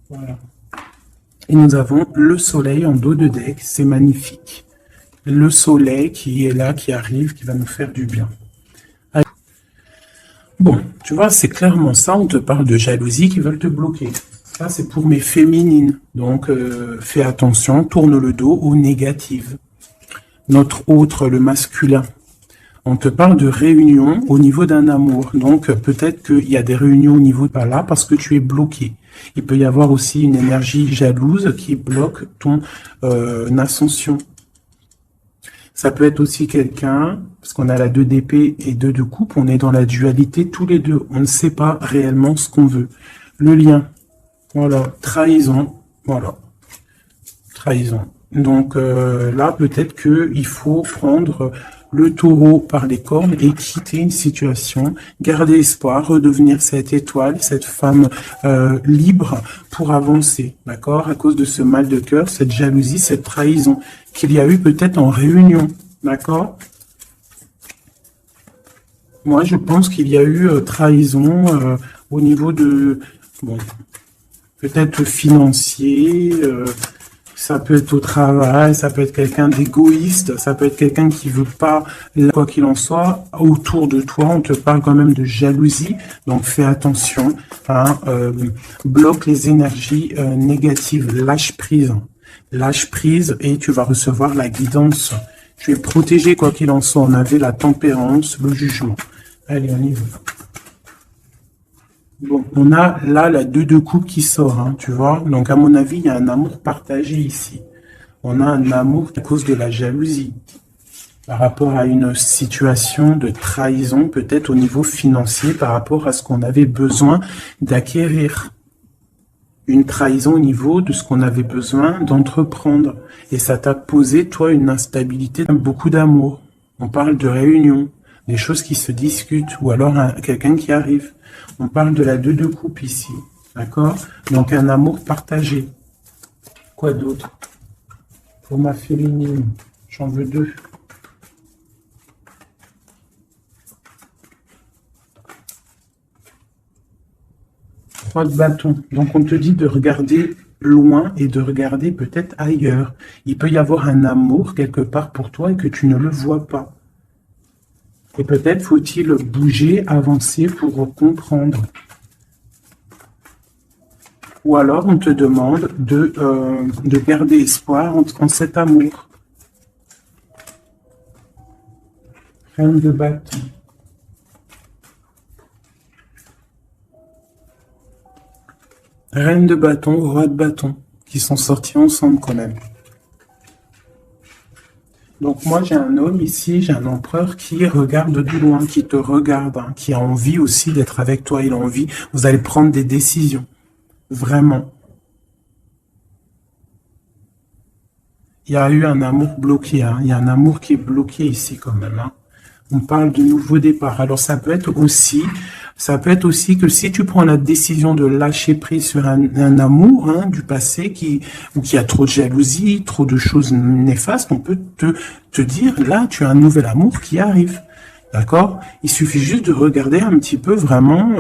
Voilà. Et nous avons le soleil en dos de deck, c'est magnifique. Le soleil qui est là, qui arrive, qui va nous faire du bien. Bon, tu vois, c'est clairement ça, on te parle de jalousie qui veulent te bloquer. Ça, c'est pour mes féminines. Donc, fais attention, tourne le dos aux négatives. Notre autre, le masculin. On te parle de réunion au niveau d'un amour. Donc, peut-être qu'il y a des réunions au niveau de là parce que tu es bloqué. Il peut y avoir aussi une énergie jalouse qui bloque ton ascension. Ça peut être aussi quelqu'un, parce qu'on a la 2 d'épée et 2 de coupe, on est dans la dualité tous les deux. On ne sait pas réellement ce qu'on veut. Le lien, voilà, trahison, voilà, trahison. Donc là, peut-être qu'il faut prendre le taureau par les cornes et quitter une situation, garder espoir, redevenir cette étoile, cette femme libre pour avancer, d'accord? À cause de ce mal de cœur, cette jalousie, cette trahison qu'il y a eu peut-être en réunion, d'accord? Moi, je pense qu'il y a eu trahison au niveau de, bon, peut-être financier, ça peut être au travail, ça peut être quelqu'un d'égoïste, ça peut être quelqu'un qui veut pas, quoi qu'il en soit, autour de toi, on te parle quand même de jalousie, donc fais attention, hein, bloque les énergies négatives, lâche prise et tu vas recevoir la guidance. Tu es protégé quoi qu'il en soit, on avait la tempérance, le jugement. Allez, on y va. Bon, on a là la 2 de coupe qui sort, hein, tu vois. Donc, à mon avis, il y a un amour partagé ici. On a un amour à cause de la jalousie. Par rapport à une situation de trahison, peut-être au niveau financier, par rapport à ce qu'on avait besoin d'acquérir. Une trahison au niveau de ce qu'on avait besoin d'entreprendre. Et ça t'a posé, toi, une instabilité, beaucoup d'amour. On parle de réunion, des choses qui se discutent, ou alors quelqu'un qui arrive. On parle de la 2 de coupe ici, d'accord? Donc un amour partagé. Quoi d'autre? Pour ma féminine, j'en veux 2. Trois de bâton. Donc on te dit de regarder loin et de regarder peut-être ailleurs. Il peut y avoir un amour quelque part pour toi et que tu ne le vois pas. Et peut-être faut-il bouger, avancer pour comprendre. Ou alors on te demande de garder espoir en cet amour. Reine de bâton. Reine de bâton, roi de bâton, qui sont sortis ensemble quand même. Donc moi j'ai un homme ici, j'ai un empereur qui regarde de loin, qui te regarde, hein, qui a envie aussi d'être avec toi, il a envie, vous allez prendre des décisions, vraiment. Il y a eu un amour bloqué, hein, il y a un amour qui est bloqué ici quand même. Hein. On parle de nouveau départ, alors ça peut être aussi que si tu prends la décision de lâcher prise sur un amour hein, du passé ou qui a trop de jalousie, trop de choses néfastes, on peut te dire, là, tu as un nouvel amour qui arrive. D'accord? Il suffit juste de regarder un petit peu vraiment,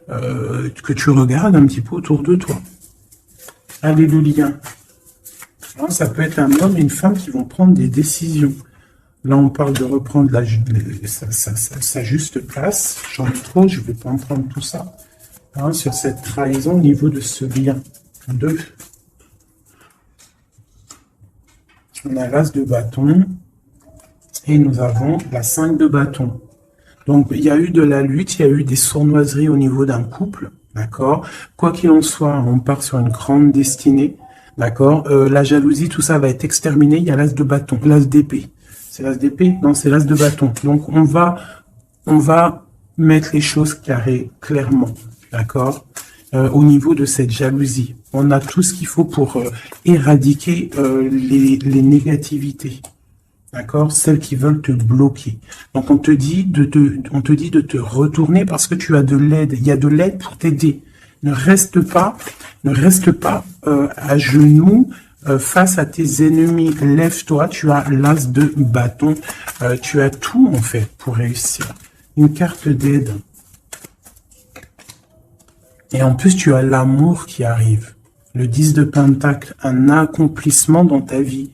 que tu regardes un petit peu autour de toi. Alléluia. Ça peut être un homme et une femme qui vont prendre des décisions. Là, on parle de reprendre sa juste place. J'en ai trop, je ne vais pas en prendre tout ça. Hein, sur cette trahison au niveau de ce lien. 2. On a l'as de bâton. Et nous avons la 5 de bâton. Donc, il y a eu de la lutte, il y a eu des sournoiseries au niveau d'un couple. D'accord? Quoi qu'il en soit, on part sur une grande destinée. D'accord? La jalousie, tout ça va être exterminé. Il y a l'as de bâton, l'as d'épée. C'est l'as d'épée? Non, c'est l'as de bâton. Donc, on va mettre les choses carrées, clairement. D'accord? Au niveau de cette jalousie. On a tout ce qu'il faut pour éradiquer les négativités. D'accord? Celles qui veulent te bloquer. Donc, on te dit de te retourner parce que tu as de l'aide. Il y a de l'aide pour t'aider. Ne reste pas à genoux, face à tes ennemis. Lève-toi, tu as l'as de bâton. Tu as tout, en fait, pour réussir. Une carte d'aide. Et en plus, tu as l'amour qui arrive. Le 10 de Pentacle, un accomplissement dans ta vie.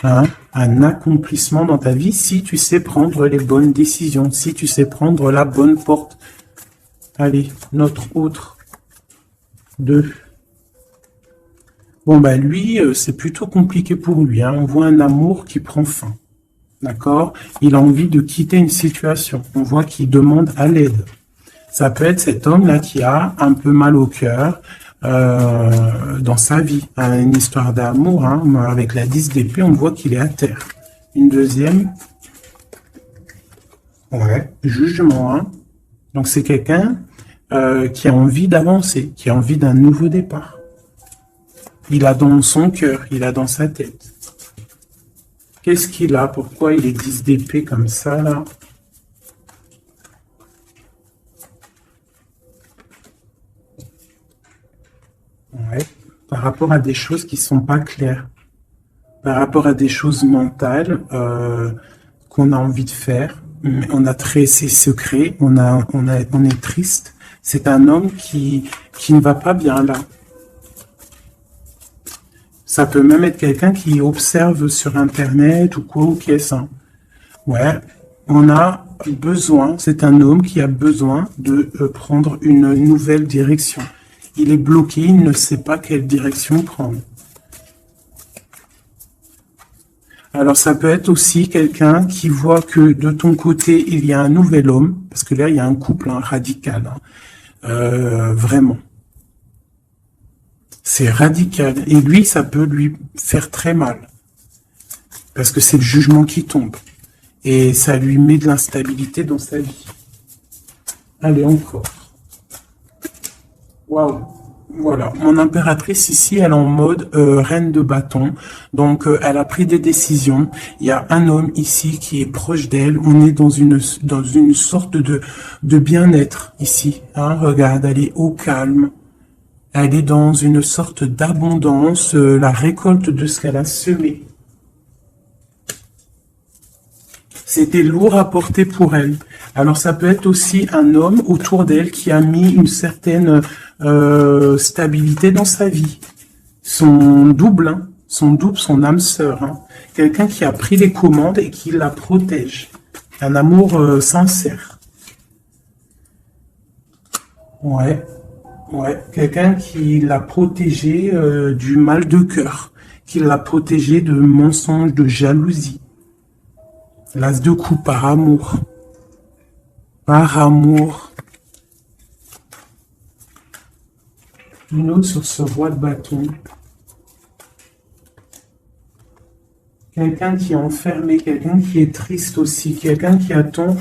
Hein? Un accomplissement dans ta vie si tu sais prendre les bonnes décisions, si tu sais prendre la bonne porte. Allez, notre autre. 2. Bon, bah lui, c'est plutôt compliqué pour lui. Hein. On voit un amour qui prend fin. D'accord? Il a envie de quitter une situation. On voit qu'il demande à l'aide. Ça peut être cet homme-là qui a un peu mal au cœur dans sa vie. Une histoire d'amour. Hein. Avec la 10 d'épée, on voit qu'il est à terre. Une deuxième. Ouais, jugement. Hein. Donc c'est quelqu'un qui a envie d'avancer, qui a envie d'un nouveau départ. Il a dans son cœur, il a dans sa tête. Qu'est-ce qu'il a? Pourquoi il est 10 d'épée comme ça, là? Ouais, par rapport à des choses qui sont pas claires. Par rapport à des choses mentales qu'on a envie de faire. Mais on a ses secrets, on est triste. C'est un homme qui ne va pas bien là. Ça peut même être quelqu'un qui observe sur Internet ou quoi, ou qu'est-ce. Hein. Ouais, on a besoin, c'est un homme qui a besoin de prendre une nouvelle direction. Il est bloqué, il ne sait pas quelle direction prendre. Alors ça peut être aussi quelqu'un qui voit que de ton côté, il y a un nouvel homme, parce que là, il y a un couple radical, hein, vraiment. C'est radical. Et lui, ça peut lui faire très mal. Parce que c'est le jugement qui tombe. Et ça lui met de l'instabilité dans sa vie. Allez, encore. Waouh. Voilà. Mon impératrice ici, elle est en mode reine de bâton. Donc, elle a pris des décisions. Il y a un homme ici qui est proche d'elle. On est dans une sorte de bien-être ici. Hein, regarde, elle est au calme. Elle est dans une sorte d'abondance, la récolte de ce qu'elle a semé. C'était lourd à porter pour elle. Alors ça peut être aussi un homme autour d'elle qui a mis une certaine stabilité dans sa vie. Son double, hein, son âme sœur. Hein. Quelqu'un qui a pris les commandes et qui la protège. Un amour sincère. Ouais. Ouais, quelqu'un qui l'a protégé du mal de cœur, qui l'a protégé de mensonges, de jalousie. L'as de coupe par amour. Par amour. Une autre sur ce roi de bâton. Quelqu'un qui est enfermé, quelqu'un qui est triste aussi, quelqu'un qui attend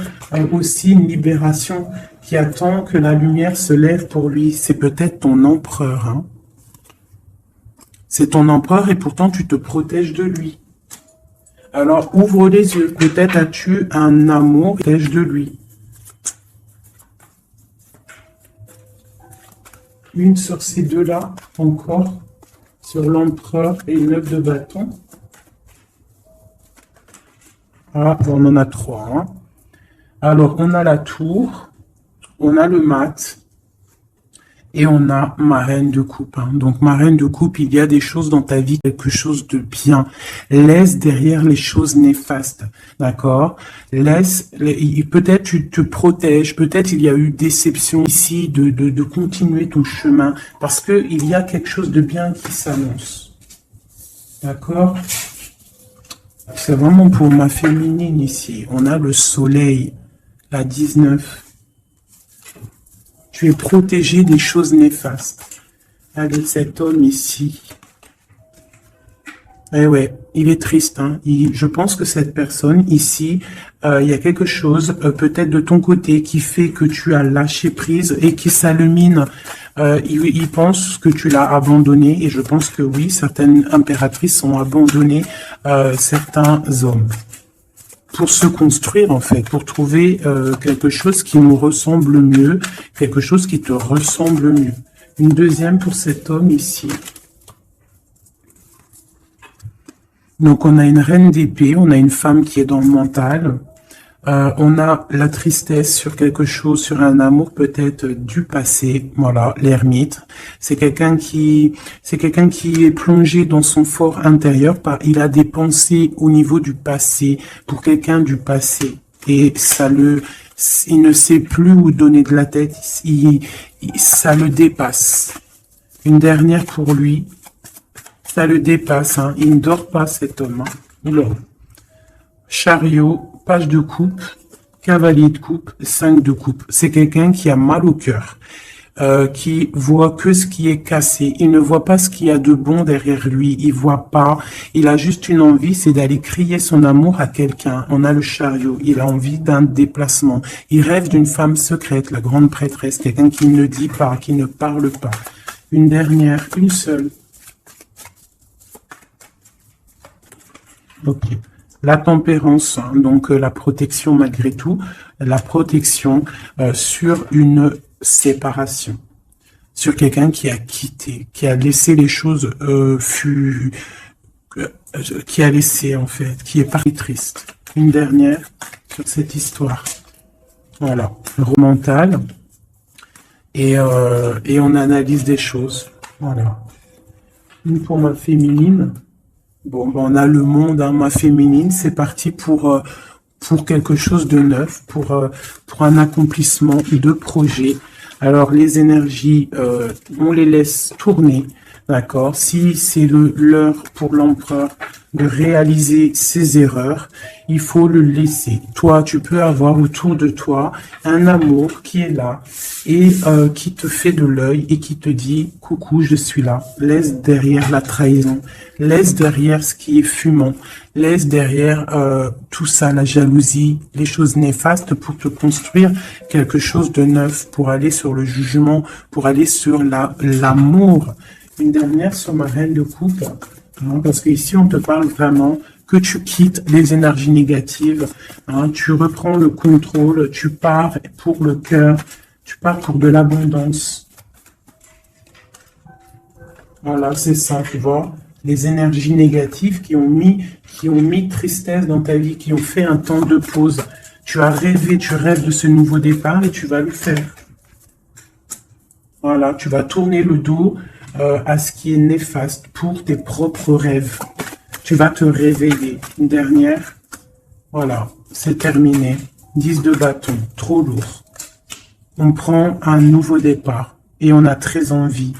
aussi une libération, qui attend que la lumière se lève pour lui. C'est peut-être ton empereur. Hein. C'est ton empereur et pourtant tu te protèges de lui. Alors ouvre les yeux. Peut-être as-tu un amour, protège de lui. Une sur ces deux-là, encore, sur l'empereur et le 9 de bâton. Ah, on en a 3. Hein. Alors, on a la tour, on a le mat, et on a ma reine de coupe. Hein. Donc, ma reine de coupe, il y a des choses dans ta vie, quelque chose de bien. Laisse derrière les choses néfastes, d'accord? Peut-être tu te protèges, peut-être il y a eu déception ici de continuer ton chemin, parce que il y a quelque chose de bien qui s'annonce. D'accord? C'est vraiment pour ma féminine ici. On a le soleil, la 19. Tu es protégé des choses néfastes. Allez, cet homme ici. Eh ouais, il est triste. Hein. Je pense que cette personne ici, il y a quelque chose peut-être de ton côté qui fait que tu as lâché prise et qui s'illumine. Il pense que tu l'as abandonné et je pense que oui, certaines impératrices ont abandonné certains hommes pour se construire en fait, pour trouver quelque chose qui nous ressemble mieux, quelque chose qui te ressemble mieux. Une deuxième pour cet homme ici. Donc, on a une reine d'épée, on a une femme qui est dans le mental. On a la tristesse sur quelque chose, sur un amour peut-être du passé. Voilà, l'ermite. C'est quelqu'un qui est plongé dans son fort intérieur. Il a des pensées au niveau du passé, pour quelqu'un du passé. Et il ne sait plus où donner de la tête. Ça le dépasse. Une dernière pour lui. Ça le dépasse. Hein. Il ne dort pas, cet homme. Hein. Oula. Chariot, page de coupe, cavalier de coupe, 5 de coupe. C'est quelqu'un qui a mal au cœur, qui voit que ce qui est cassé. Il ne voit pas ce qu'il y a de bon derrière lui. Il voit pas. Il a juste une envie, c'est d'aller crier son amour à quelqu'un. On a le chariot. Il a envie d'un déplacement. Il rêve d'une femme secrète, la grande prêtresse, quelqu'un qui ne dit pas, qui ne parle pas. Une dernière, une seule. Ok. La tempérance, hein, donc la protection malgré tout, la protection sur une séparation, sur quelqu'un qui a quitté, qui a laissé les choses qui a laissé en fait, qui est parti triste. Une dernière sur cette histoire. Voilà, mental et on analyse des choses. Voilà. Une pour ma féminine. Bon, ben, on a le monde, hein, ma féminine, c'est parti pour quelque chose de neuf, pour un accomplissement de projet. Alors, les énergies, on les laisse tourner, d'accord? Si c'est l'heure pour l'empereur de réaliser ses erreurs, il faut le laisser. Toi, tu peux avoir autour de toi un amour qui est là et qui te fait de l'œil et qui te dit « Coucou, je suis là ». Laisse derrière la trahison, laisse derrière ce qui est fumant, laisse derrière tout ça, la jalousie, les choses néfastes pour te construire quelque chose de neuf, pour aller sur le jugement, pour aller sur l'amour. Une dernière sur ma reine de coupe. Hein, parce qu'ici, on te parle vraiment que tu quittes les énergies négatives, hein, tu reprends le contrôle, tu pars pour le cœur, tu pars pour de l'abondance. Voilà, c'est ça, tu vois. Les énergies négatives qui ont mis tristesse dans ta vie, qui ont fait un temps de pause. Tu as rêvé, tu rêves de ce nouveau départ et tu vas le faire. Voilà, tu vas tourner le dos à ce qui est néfaste pour tes propres rêves. Tu vas te réveiller. Une dernière. Voilà, c'est terminé. 10 de bâton, trop lourd. On prend un nouveau départ et on a très envie